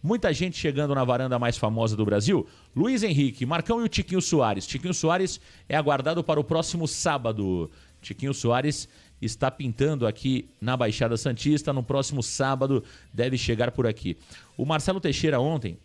Muita gente chegando na varanda mais famosa do Brasil. Luiz Henrique, Marcão e o Tiquinho Soares. Tiquinho Soares é aguardado para o próximo sábado. Tiquinho Soares está pintando aqui na Baixada Santista. No próximo sábado deve chegar por aqui. O Marcelo Teixeira ontem,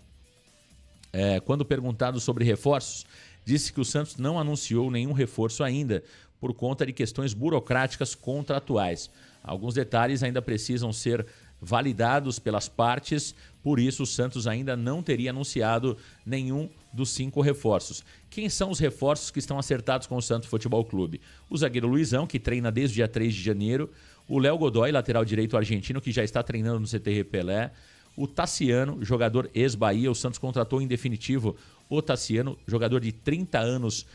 quando perguntado sobre reforços, disse que o Santos não anunciou nenhum reforço ainda por conta de questões burocráticas contratuais. Alguns detalhes ainda precisam ser validados pelas partes, por isso o Santos ainda não teria anunciado nenhum dos 5 reforços. Quem são os reforços que estão acertados com o Santos Futebol Clube? O zagueiro Luizão, que treina desde o dia 3 de janeiro, o Léo Godoy, lateral direito argentino, que já está treinando no CT Pelé, o Tassiano, jogador ex-Bahia, o Santos contratou em definitivo o Tassiano, jogador de 30 anos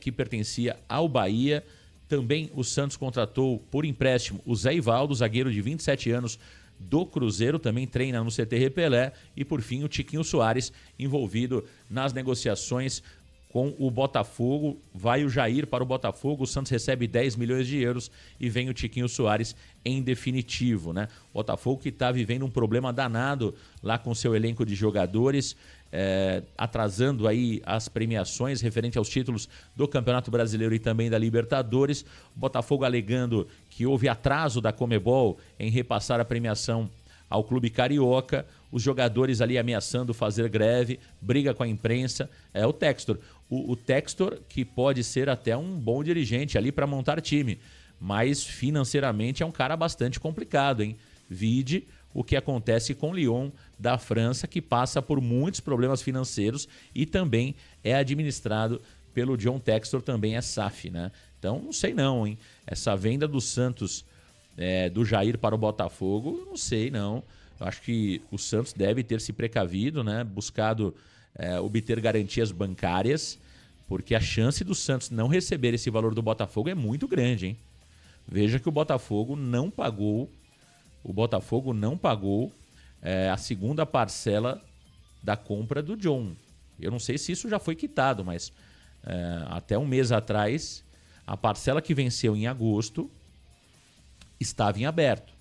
que pertencia ao Bahia. Também o Santos contratou por empréstimo o Zé Ivaldo, zagueiro de 27 anos do Cruzeiro, também treina no CT Pelé. E por fim o Tiquinho Soares, envolvido nas negociações com o Botafogo. Vai o Jair para o Botafogo, o Santos recebe 10 milhões de euros e vem o Tiquinho Soares em definitivo, né? Botafogo que está vivendo um problema danado lá com seu elenco de jogadores, atrasando aí as premiações referente aos títulos do Campeonato Brasileiro e também da Libertadores. O Botafogo alegando que houve atraso da Conmebol em repassar a premiação ao clube carioca, os jogadores ali ameaçando fazer greve, briga com a imprensa. O Textor. O Textor, que pode ser até um bom dirigente ali para montar time, mas financeiramente é um cara bastante complicado, hein? Vide o que acontece com Lyon da França, que passa por muitos problemas financeiros e também é administrado pelo John Textor, também é SAF, né? Então, não sei não, hein? Essa venda do Santos, do Jair para o Botafogo, não sei não. Eu acho que o Santos deve ter se precavido, né? Buscado obter garantias bancárias, porque a chance do Santos não receber esse valor do Botafogo é muito grande, hein? Veja que o Botafogo não pagou a segunda parcela da compra do John. Eu não sei se isso já foi quitado, mas até um mês atrás, a parcela que venceu em agosto estava em aberto.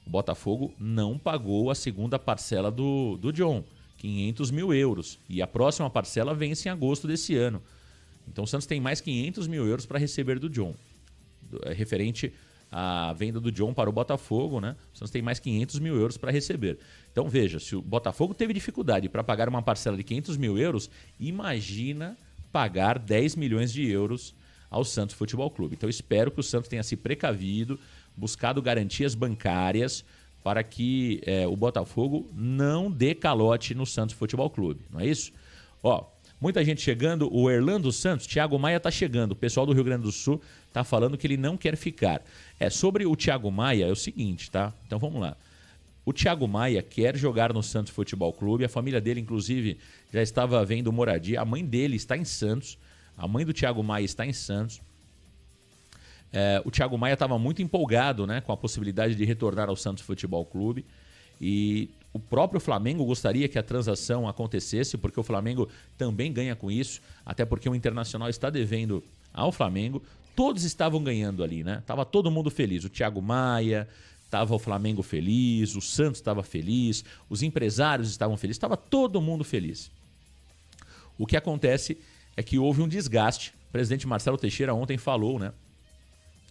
O Botafogo não pagou a segunda parcela do John, 500 mil euros. E a próxima parcela vence em agosto desse ano. Então o Santos tem mais 500 mil euros para receber do John. Referente à venda do John para o Botafogo, né? O Santos tem mais 500 mil euros para receber. Então veja, se o Botafogo teve dificuldade para pagar uma parcela de 500 mil euros, imagina pagar 10 milhões de euros ao Santos Futebol Clube. Então espero que o Santos tenha se precavido, buscado garantias bancárias para que o Botafogo não dê calote no Santos Futebol Clube, não é isso? Muita gente chegando, o Erlando Santos, Thiago Maia está chegando, o pessoal do Rio Grande do Sul está falando que ele não quer ficar. Sobre o Thiago Maia é o seguinte, tá? Então vamos lá. O Thiago Maia quer jogar no Santos Futebol Clube, a família dele inclusive já estava vendo moradia, a mãe dele está em Santos, a mãe do Thiago Maia está em Santos. O Thiago Maia estava muito empolgado, né, com a possibilidade de retornar ao Santos Futebol Clube, e o próprio Flamengo gostaria que a transação acontecesse, porque o Flamengo também ganha com isso, até porque o Internacional está devendo ao Flamengo. Todos estavam ganhando ali, né? Tava todo mundo feliz. O Thiago Maia, tava o Flamengo feliz, o Santos estava feliz, os empresários estavam felizes, estava todo mundo feliz. O que acontece é que houve um desgaste. O presidente Marcelo Teixeira ontem falou, né?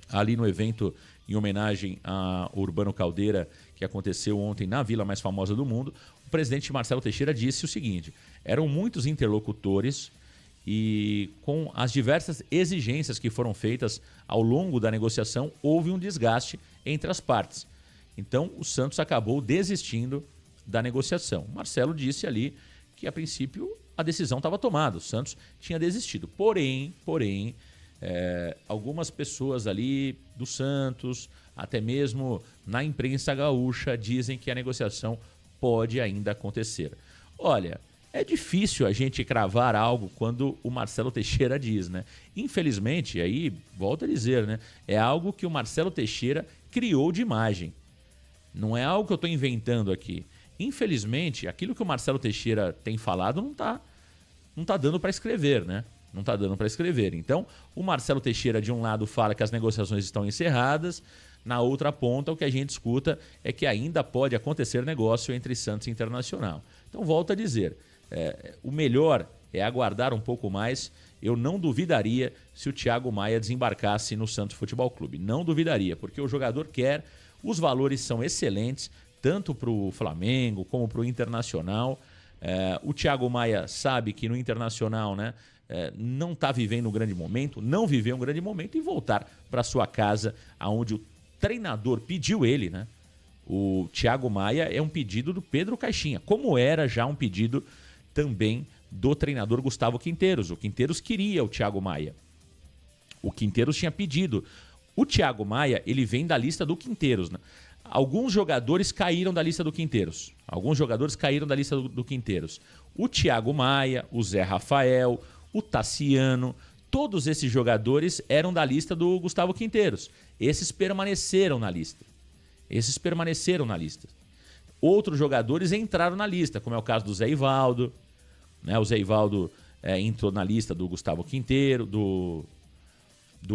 Ali no evento em homenagem a Urbano Caldeira, que aconteceu ontem na vila mais famosa do mundo, o presidente Marcelo Teixeira disse o seguinte: eram muitos interlocutores e com as diversas exigências que foram feitas ao longo da negociação, houve um desgaste entre as partes. Então o Santos acabou desistindo da negociação. O Marcelo disse ali que a princípio a decisão estava tomada, o Santos tinha desistido. Porém, algumas pessoas ali do Santos, até mesmo na imprensa gaúcha, dizem que a negociação pode ainda acontecer. Olha, é difícil a gente cravar algo quando o Marcelo Teixeira diz, né? Infelizmente, aí, volto a dizer, né? É algo que o Marcelo Teixeira criou de imagem. Não é algo que eu estou inventando aqui. Infelizmente, aquilo que o Marcelo Teixeira tem falado não tá dando para escrever, né? Não está dando para escrever. Então, o Marcelo Teixeira, de um lado, fala que as negociações estão encerradas. Na outra ponta, o que a gente escuta é que ainda pode acontecer negócio entre Santos e Internacional. Então, volto a dizer, o melhor é aguardar um pouco mais. Eu não duvidaria se o Thiago Maia desembarcasse no Santos Futebol Clube. Não duvidaria, porque o jogador quer, os valores são excelentes, tanto para o Flamengo como para o Internacional. O Thiago Maia sabe que no Internacional, né, não está vivendo um grande momento, não viveu um grande momento, e voltar para sua casa, aonde o treinador pediu ele, né? O Thiago Maia é um pedido do Pedro Caixinha, como era já um pedido também do treinador Gustavo Quinteiros. O Quinteiros queria o Thiago Maia. O Quinteiros tinha pedido. O Thiago Maia, ele vem da lista do Quinteiros, né? Alguns jogadores caíram da lista do Quinteiros. O Thiago Maia, o Zé Rafael, o Tassiano, todos esses jogadores eram da lista do Gustavo Quinteiros. Esses permaneceram na lista. Outros jogadores entraram na lista, como é o caso do Zé Ivaldo, né? O Zé Ivaldo entrou na lista do Gustavo Quinteiro, do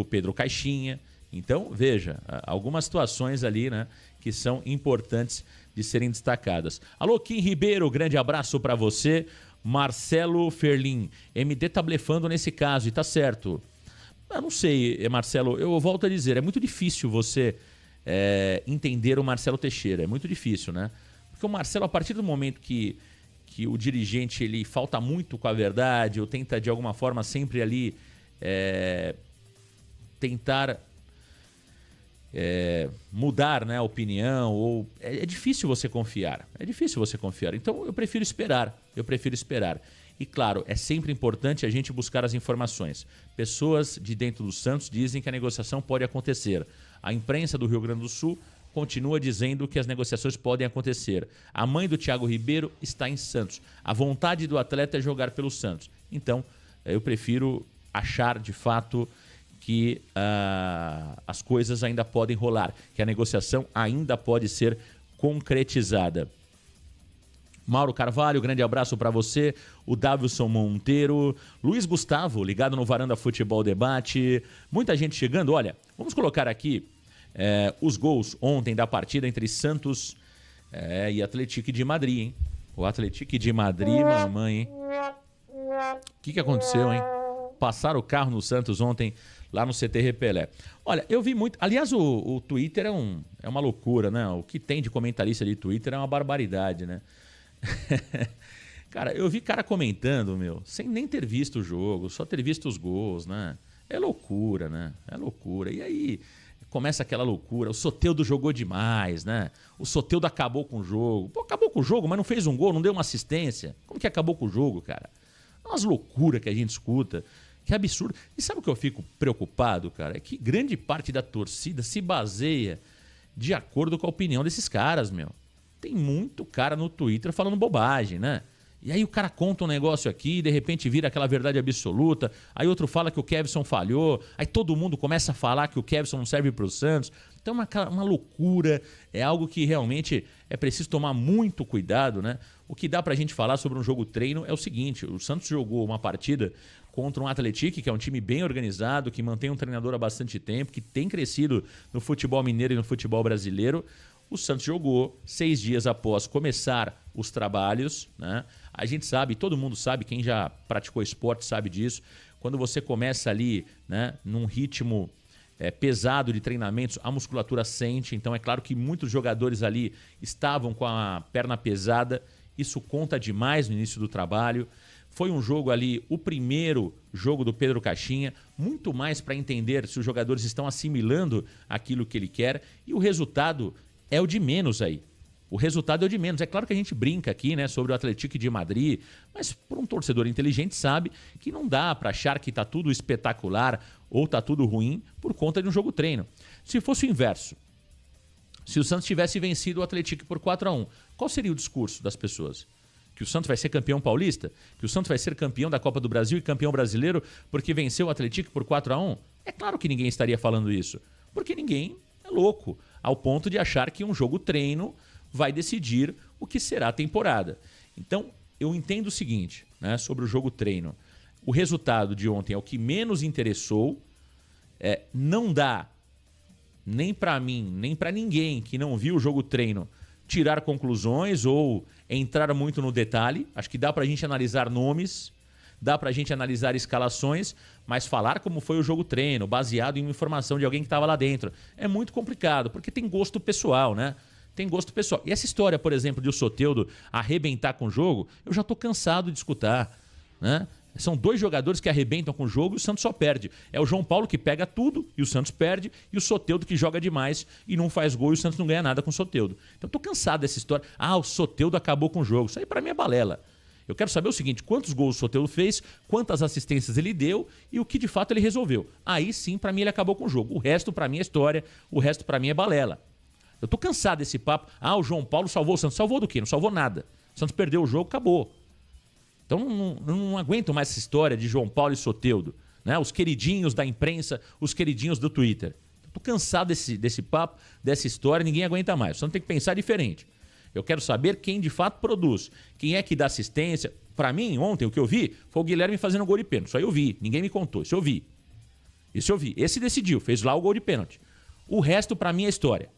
Pedro Caixinha. Então, veja, algumas situações ali, né, que são importantes de serem destacadas. Alô, Kim Ribeiro, grande abraço para você. Marcelo Ferlin, MD tá blefando nesse caso, e tá certo. Eu não sei, Marcelo, eu volto a dizer, é muito difícil você entender o Marcelo Teixeira, é muito difícil, né? Porque o Marcelo, a partir do momento que o dirigente ele falta muito com a verdade, ou tenta de alguma forma sempre ali tentar mudar, né, a opinião, ou é difícil você confiar. Então eu prefiro esperar. E claro, é sempre importante a gente buscar as informações. Pessoas de dentro do Santos dizem que a negociação pode acontecer. A imprensa do Rio Grande do Sul continua dizendo que as negociações podem acontecer. A mãe do Thiago Ribeiro está em Santos. A vontade do atleta é jogar pelo Santos. Então, eu prefiro achar de fato que as coisas ainda podem rolar, que a negociação ainda pode ser concretizada. Mauro Carvalho, grande abraço para você. O Davilson Monteiro, Luiz Gustavo, ligado no Varanda Futebol Debate. Muita gente chegando. Olha, vamos colocar aqui os gols ontem da partida entre Santos e Atlético de Madrid, hein? O Atlético de Madrid, mamãe, hein? O que aconteceu, hein? Passaram o carro no Santos ontem, lá no CT Pelé. Olha, eu vi muito... Aliás, o Twitter é uma loucura, né? O que tem de comentarista de Twitter é uma barbaridade, né? Cara, eu vi cara comentando, sem nem ter visto o jogo, só ter visto os gols, né? É loucura, né? É loucura. E aí começa aquela loucura. O Soteldo jogou demais, né? O Soteldo acabou com o jogo. Pô, acabou com o jogo, mas não fez um gol, não deu uma assistência. Como que acabou com o jogo, cara? É umas loucuras que a gente escuta. Que absurdo. E sabe o que eu fico preocupado, cara? É que grande parte da torcida se baseia de acordo com a opinião desses caras, Tem muito cara no Twitter falando bobagem, né? E aí o cara conta um negócio aqui, de repente vira aquela verdade absoluta, aí outro fala que o Kevson falhou, aí todo mundo começa a falar que o Kevson não serve para o Santos. Então é uma loucura, é algo que realmente é preciso tomar muito cuidado, né? O que dá pra gente falar sobre um jogo treino é o seguinte: o Santos jogou uma partida contra um Atlético, que é um time bem organizado, que mantém um treinador há bastante tempo, que tem crescido no futebol mineiro e no futebol brasileiro. O Santos jogou 6 dias após começar os trabalhos, né? A gente sabe, todo mundo sabe, quem já praticou esporte sabe disso. Quando você começa ali, né, num ritmo pesado de treinamentos, a musculatura sente. Então é claro que muitos jogadores ali estavam com a perna pesada. Isso conta demais no início do trabalho. Foi um jogo ali, o primeiro jogo do Pedro Caixinha, muito mais para entender se os jogadores estão assimilando aquilo que ele quer. E o resultado é o de menos aí. É claro que a gente brinca aqui, né, sobre o Atlético de Madrid, mas por um torcedor inteligente sabe que não dá para achar que tá tudo espetacular ou tá tudo ruim por conta de um jogo treino. Se fosse o inverso, se o Santos tivesse vencido o Atlético por 4-1, qual seria o discurso das pessoas? Que o Santos vai ser campeão paulista? Que o Santos vai ser campeão da Copa do Brasil e campeão brasileiro porque venceu o Atlético por 4-1? É claro que ninguém estaria falando isso, porque ninguém é louco ao ponto de achar que um jogo treino vai decidir o que será a temporada. Então, eu entendo o seguinte, né, sobre o jogo treino. o resultado de ontem é o que menos interessou. Não dá nem para mim, nem para ninguém que não viu o jogo treino tirar conclusões ou entrar muito no detalhe. Acho que dá para a gente analisar nomes, dá para a gente analisar escalações, mas falar como foi o jogo treino, baseado em uma informação de alguém que estava lá dentro, é muito complicado, porque tem gosto pessoal, né? Tem gosto pessoal. E essa história, por exemplo, de o Soteldo arrebentar com o jogo, eu já estou cansado de escutar, né? São 2 jogadores que arrebentam com o jogo e o Santos só perde. É o João Paulo que pega tudo e o Santos perde, e o Soteldo que joga demais e não faz gol e o Santos não ganha nada com o Soteldo. Então eu tô cansado dessa história. O Soteldo acabou com o jogo. Isso aí para mim é balela. Eu quero saber o seguinte: quantos gols o Soteldo fez, quantas assistências ele deu e o que de fato ele resolveu. Aí sim, para mim, ele acabou com o jogo. O resto para mim é história, o resto para mim é balela. Eu tô cansado desse papo. O João Paulo salvou o Santos. Salvou do quê? Não salvou nada. O Santos perdeu o jogo, acabou. Então não aguento mais essa história de João Paulo e Soteldo, né? Os queridinhos da imprensa, os queridinhos do Twitter. Estou cansado desse papo, dessa história, ninguém aguenta mais. Você não tem que pensar diferente. Eu quero saber quem de fato produz, quem é que dá assistência. Para mim, ontem, o que eu vi foi o Guilherme fazendo gol de pênalti. Isso aí eu vi, ninguém me contou, isso eu vi. Esse decidiu, fez lá o gol de pênalti. O resto para mim é história.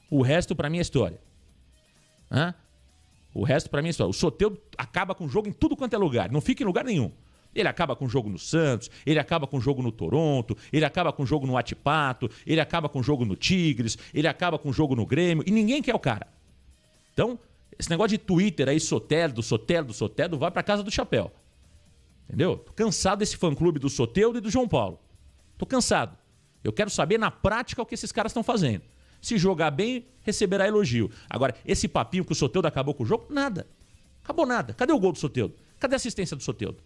O resto para mim é história. O resto para mim é história. O Soteldo acaba com o jogo em tudo quanto é lugar, não fica em lugar nenhum. Ele acaba com o jogo no Santos, ele acaba com o jogo no Toronto, ele acaba com o jogo no Atipato, ele acaba com o jogo no Tigres, ele acaba com o jogo no Grêmio, e ninguém quer o cara. Então, esse negócio de Twitter aí, Soteldo, vai pra casa do chapéu. Entendeu? Tô cansado desse fã-clube do Soteldo e do João Paulo. Tô cansado. Eu quero saber na prática o que esses caras estão fazendo. Se jogar bem, receberá elogio. Agora, esse papinho que o Soteldo acabou com o jogo, nada. Acabou nada. Cadê o gol do Soteldo? Cadê a assistência do Soteldo?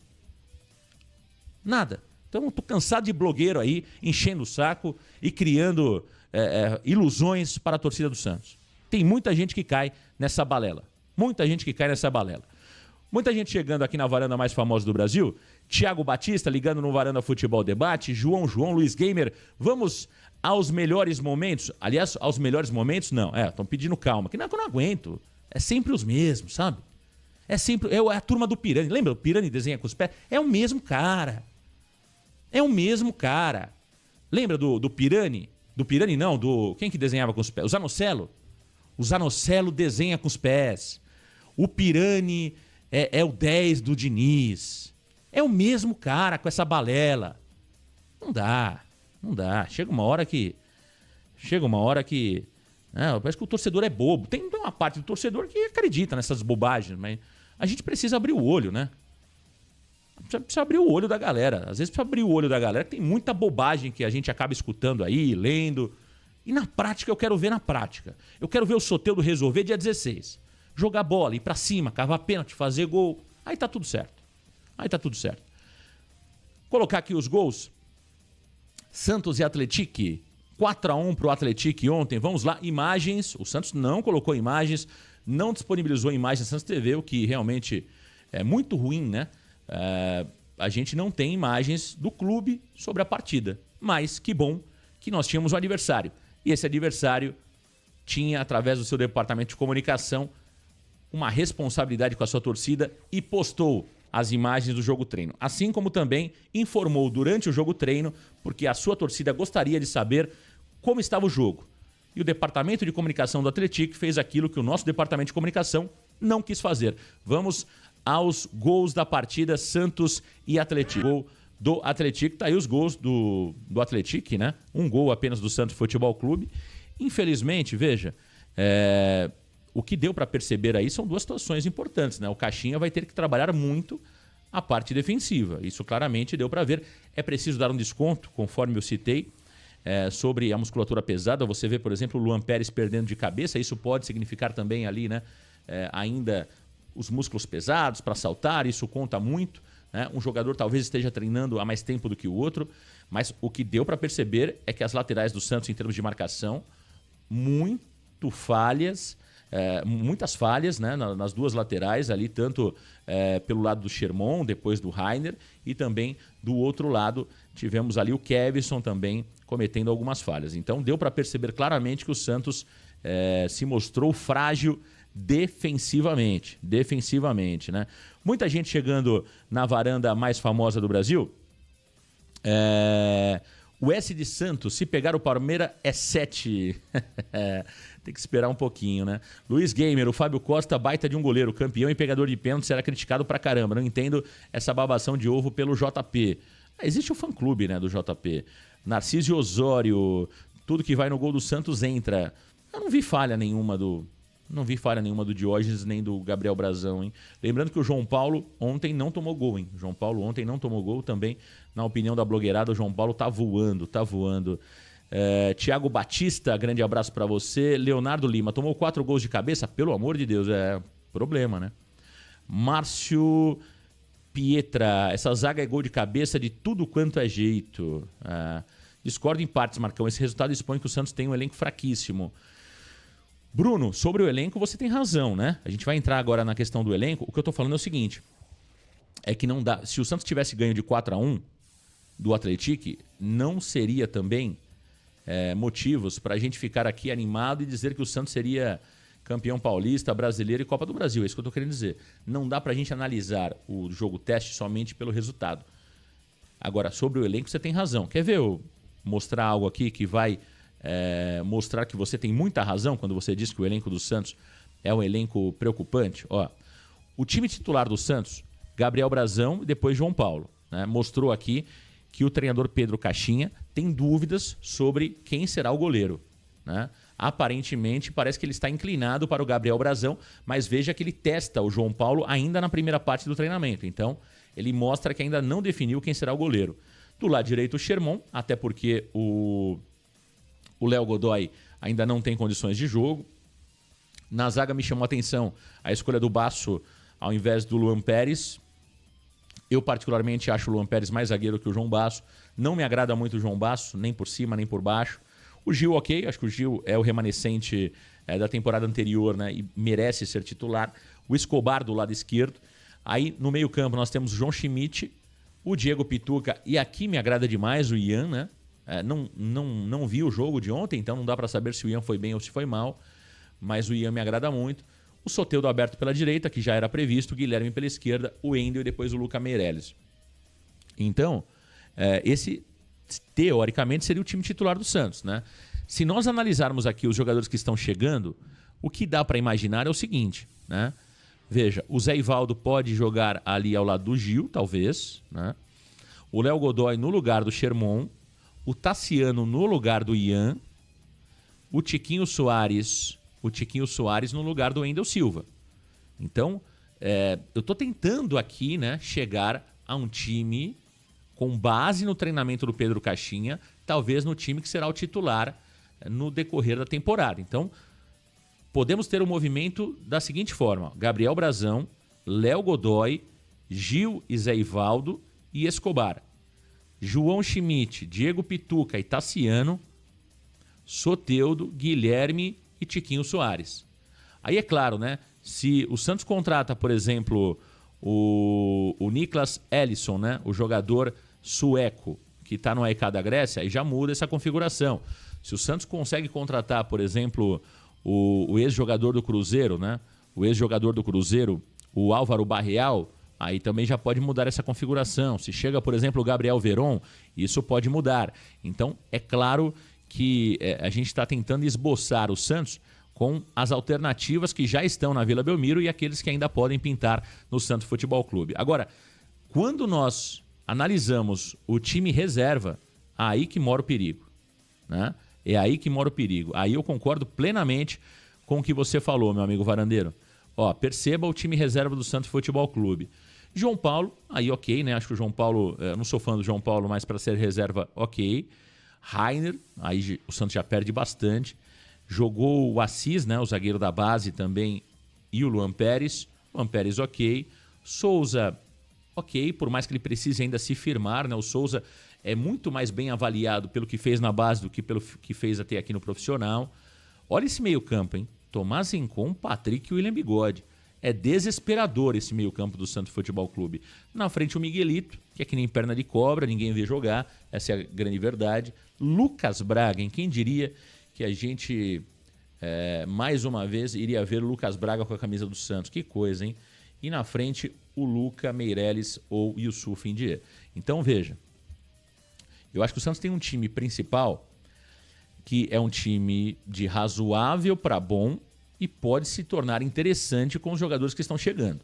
Nada. Então, eu tô cansado de blogueiro aí, enchendo o saco e criando ilusões para a torcida do Santos. Tem muita gente que cai nessa balela. Muita gente que cai nessa balela. Muita gente chegando aqui na varanda mais famosa do Brasil. Thiago Batista ligando no Varanda Futebol Debate. João, Luiz Gamer. Vamos aos melhores momentos. Aliás, aos melhores momentos, não. Estão pedindo calma. Que não, que eu não aguento. É sempre os mesmos, sabe? É sempre... É a turma do Pirani. Lembra? O Pirani desenha com os pés? É o mesmo cara. É o mesmo cara. Lembra do Pirani? Do Pirani não, quem que desenhava com os pés? O Zanocelo. O Zanocelo desenha com os pés. O Pirani é o 10 do Diniz. É o mesmo cara com essa balela. Não dá. Chega uma hora que... parece que o torcedor é bobo. Tem uma parte do torcedor que acredita nessas bobagens, mas a gente precisa abrir o olho, né? Precisa abrir o olho da galera. Às vezes precisa abrir o olho da galera, que tem muita bobagem que a gente acaba escutando aí, lendo. E na prática, eu quero ver na prática. Eu quero ver o Soteldo resolver dia 16. Jogar bola, ir pra cima, cavar pênalti, fazer gol. Aí tá tudo certo. Colocar aqui os gols. Santos e Atlético. 4-1 pro Atlético ontem. Vamos lá, imagens. O Santos não colocou imagens, não disponibilizou imagens Santos TV, o que realmente é muito ruim, né? A gente não tem imagens do clube sobre a partida. Mas que bom que nós tínhamos um adversário. E esse adversário tinha, através do seu departamento de comunicação, uma responsabilidade com a sua torcida e postou as imagens do jogo treino. Assim como também informou durante o jogo treino, porque a sua torcida gostaria de saber como estava o jogo. E o departamento de comunicação do Atlético fez aquilo que o nosso departamento de comunicação não quis fazer. Vamos aos gols da partida Santos e Atlético. Gol do Atlético, tá aí os gols do Atlético, né? Um gol apenas do Santos Futebol Clube. Infelizmente, veja, o que deu para perceber aí são duas situações importantes, né? O Caixinha vai ter que trabalhar muito a parte defensiva. Isso claramente deu para ver. É preciso dar um desconto, conforme eu citei, sobre a musculatura pesada. Você vê, por exemplo, o Luan Pérez perdendo de cabeça. Isso pode significar também ali, né? Ainda os músculos pesados para saltar. Isso conta muito, né? Um jogador talvez esteja treinando há mais tempo do que o outro, mas o que deu para perceber é que as laterais do Santos, em termos de marcação, muitas falhas, né, nas duas laterais ali, tanto pelo lado do Sherman, depois do Rainer, e também do outro lado tivemos ali o Kevson também cometendo algumas falhas. Então deu para perceber claramente que o Santos se mostrou frágil defensivamente, né? Muita gente chegando na varanda mais famosa do Brasil. O S de Santos, se pegar o Palmeiras, é 7. Tem que esperar um pouquinho, né? Luiz Gamer, o Fábio Costa, baita de um goleiro, campeão e pegador de pênalti, será criticado pra caramba. Não entendo essa babação de ovo pelo JP. Existe o fã-clube, né, do JP. Narciso Osório, tudo que vai no gol do Santos entra. Eu não vi falha nenhuma do Diógenes nem do Gabriel Brazão, hein? Lembrando que o João Paulo ontem não tomou gol, hein? João Paulo ontem não tomou gol também. Na opinião da blogueirada, o João Paulo tá voando. Tiago Batista, grande abraço pra você. Leonardo Lima, tomou 4 gols de cabeça? Pelo amor de Deus, é problema, né? Márcio Pietra, essa zaga é gol de cabeça de tudo quanto é jeito. Discordo em partes, Marcão. Esse resultado expõe que o Santos tem um elenco fraquíssimo. Bruno, sobre o elenco você tem razão, né? A gente vai entrar agora na questão do elenco. O que eu tô falando é o seguinte, é que não dá. Se o Santos tivesse ganho de 4-1 do Atlético, não seria também motivos para a gente ficar aqui animado e dizer que o Santos seria campeão paulista, brasileiro e Copa do Brasil. É isso que eu tô querendo dizer. Não dá pra gente analisar o jogo teste somente pelo resultado. Agora, sobre o elenco você tem razão. Quer ver eu mostrar algo aqui que vai mostrar que você tem muita razão quando você diz que o elenco do Santos é um elenco preocupante? Ó, o time titular do Santos, Gabriel Brazão e depois João Paulo, né? Mostrou aqui que o treinador Pedro Caixinha tem dúvidas sobre quem será o goleiro, né? Aparentemente parece que ele está inclinado para o Gabriel Brazão, mas veja que ele testa o João Paulo ainda na primeira parte do treinamento. Então ele mostra que ainda não definiu quem será o goleiro. Do lado direito o Sherman, até porque o Léo Godoy ainda não tem condições de jogo. Na zaga me chamou a atenção a escolha do Basso ao invés do Luan Pérez. Eu particularmente acho o Luan Pérez mais zagueiro que o João Basso. Não me agrada muito o João Basso, nem por cima, nem por baixo. O Gil, ok, acho que o Gil é o remanescente da temporada anterior, né, e merece ser titular. O Escobar do lado esquerdo. Aí no meio campo nós temos o João Schmidt, o Diego Pituca e aqui me agrada demais o Ian, né? Não vi o jogo de ontem, então não dá para saber se o Ian foi bem ou se foi mal, mas o Ian me agrada muito. O Soteldo aberto pela direita, que já era previsto, o Guilherme pela esquerda, o Endel e depois o Luca Meirelles. Então, esse teoricamente seria o time titular do Santos, né? Se nós analisarmos aqui os jogadores que estão chegando, o que dá para imaginar é o seguinte, né? Veja, o Zé Ivaldo pode jogar ali ao lado do Gil, talvez, né? O Léo Godoy no lugar do Sherman, o Tassiano no lugar do Ian, o Tiquinho Soares no lugar do Wendel Silva. Então, eu estou tentando aqui, né, chegar a um time com base no treinamento do Pedro Caixinha, talvez no time que será o titular no decorrer da temporada. Então, podemos ter um movimento da seguinte forma: Gabriel Brazão, Léo Godoy, Gil e Zé Ivaldo e Escobar. João Schmidt, Diego Pituca e Tassiano, Soteldo, Guilherme e Tiquinho Soares. Aí é claro, né? Se o Santos contrata, por exemplo, o Niklas Ellison, né? O jogador sueco que está no AEK da Grécia, aí já muda essa configuração. Se o Santos consegue contratar, por exemplo, o ex-jogador do Cruzeiro, né? O ex-jogador do Cruzeiro, o Álvaro Barreal, aí também já pode mudar essa configuração. Se chega, por exemplo, o Gabriel Veron, isso pode mudar. Então, é claro que a gente está tentando esboçar o Santos com as alternativas que já estão na Vila Belmiro e aqueles que ainda podem pintar no Santos Futebol Clube. Agora, quando nós analisamos o time reserva, aí que mora o perigo, né? É aí que mora o perigo. Aí eu concordo plenamente com o que você falou, meu amigo Varandeiro. Ó, perceba o time reserva do Santos Futebol Clube. João Paulo, aí ok, né? Acho que o João Paulo, não sou fã do João Paulo, mas para ser reserva, ok. Rainer, aí o Santos já perde bastante. Jogou o Assis, né? O zagueiro da base também, e o Luan Pérez. Luan Pérez, ok. Souza, ok, por mais que ele precise ainda se firmar, né? O Souza é muito mais bem avaliado pelo que fez na base do que pelo que fez até aqui no profissional. Olha esse meio-campo, hein? Tomás Rincon, Patrick e William Bigode. É desesperador esse meio-campo do Santos Futebol Clube. Na frente o Miguelito, que é que nem perna de cobra, ninguém vê jogar, essa é a grande verdade. Lucas Braga, hein? Quem diria que a gente mais uma vez, iria ver o Lucas Braga com a camisa do Santos. Que coisa, hein? E na frente, o Luca, Meireles ou Yusuf Ndiaye. Então, veja. Eu acho que o Santos tem um time principal que é um time de razoável para bom e pode se tornar interessante com os jogadores que estão chegando.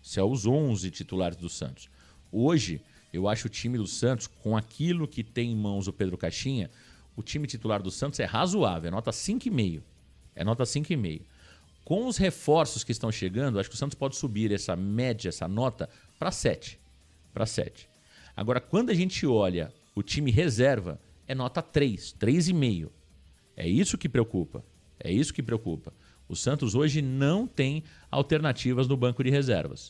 Se é os 11 titulares do Santos. Hoje, eu acho o time do Santos, com aquilo que tem em mãos o Pedro Caixinha, o time titular do Santos é razoável, é nota 5,5. É nota 5,5. Com os reforços que estão chegando, acho que o Santos pode subir essa média, essa nota, para 7. Para 7. Agora, quando a gente olha o time reserva, é nota 3, 3,5. É isso que preocupa. É isso que preocupa. O Santos hoje não tem alternativas no banco de reservas.